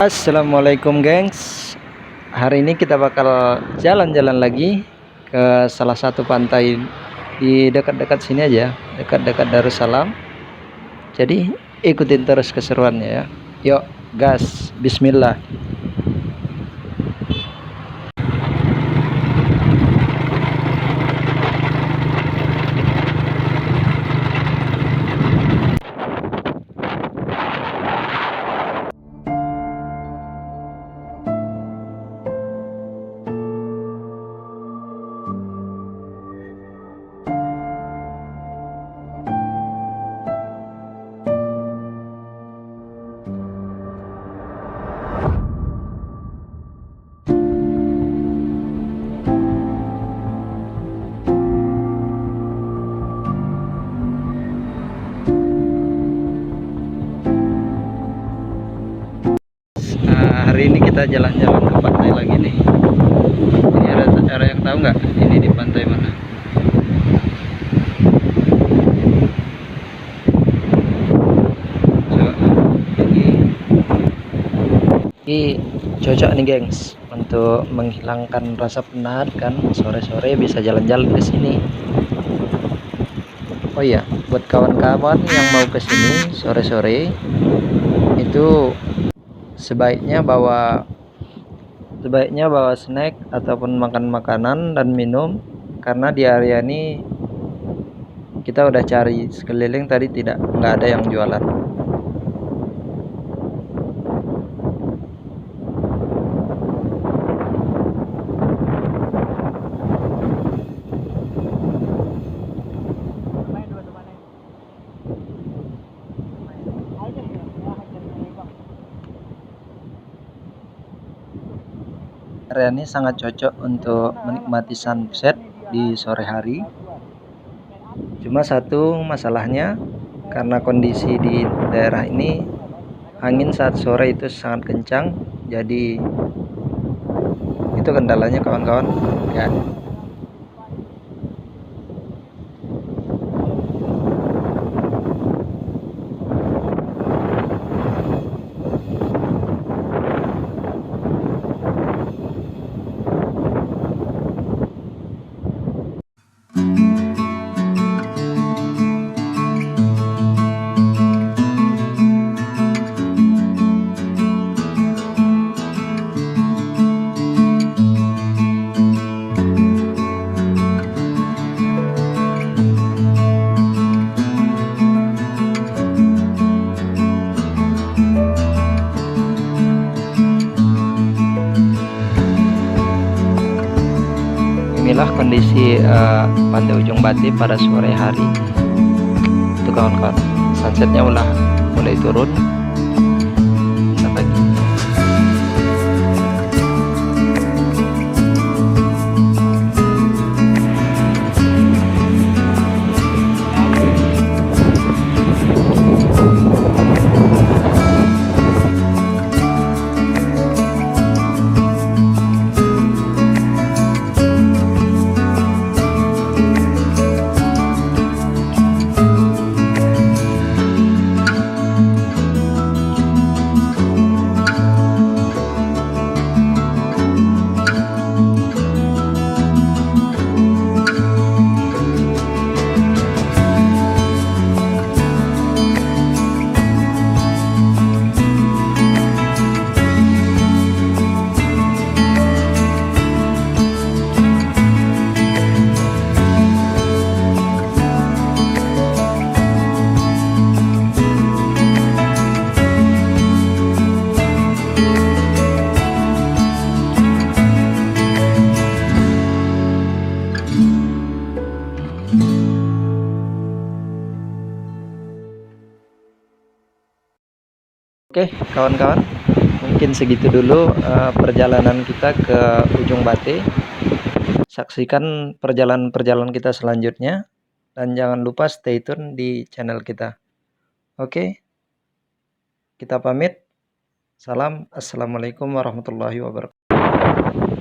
Assalamualaikum gengs. Hari ini kita bakal jalan-jalan lagi ke salah satu pantai di dekat-dekat sini aja, dekat-dekat Darussalam. Jadi ikutin terus keseruannya ya. Yuk gas, bismillah. Hari ini kita jalan-jalan ke pantai lagi nih. Ini ada yang tahu nggak? Ini di pantai mana? Coba. Ini cocok nih gengs untuk menghilangkan rasa penat kan, sore-sore bisa jalan-jalan ke sini. Oh iya, buat kawan-kawan yang mau ke sini sore-sore itu sebaiknya bawa snack ataupun makan makanan dan minum, karena di area ini kita udah cari sekeliling tadi nggak ada yang jualan. Area ini sangat cocok untuk menikmati sunset di sore hari. Cuma satu masalahnya, karena kondisi di daerah ini angin saat sore itu sangat kencang, jadi itu kendalanya kawan-kawan ya. Inilah kondisi pantai Ujung Bati pada sore hari. Itu kawan-kawan, sunsetnya mulai turun. Sampai Oke kawan-kawan, mungkin segitu dulu perjalanan kita ke Ujung Bati. Saksikan perjalanan kita selanjutnya, dan jangan lupa stay tune di channel kita. Oke, kita pamit. Salam, assalamualaikum warahmatullahi wabarakatuh.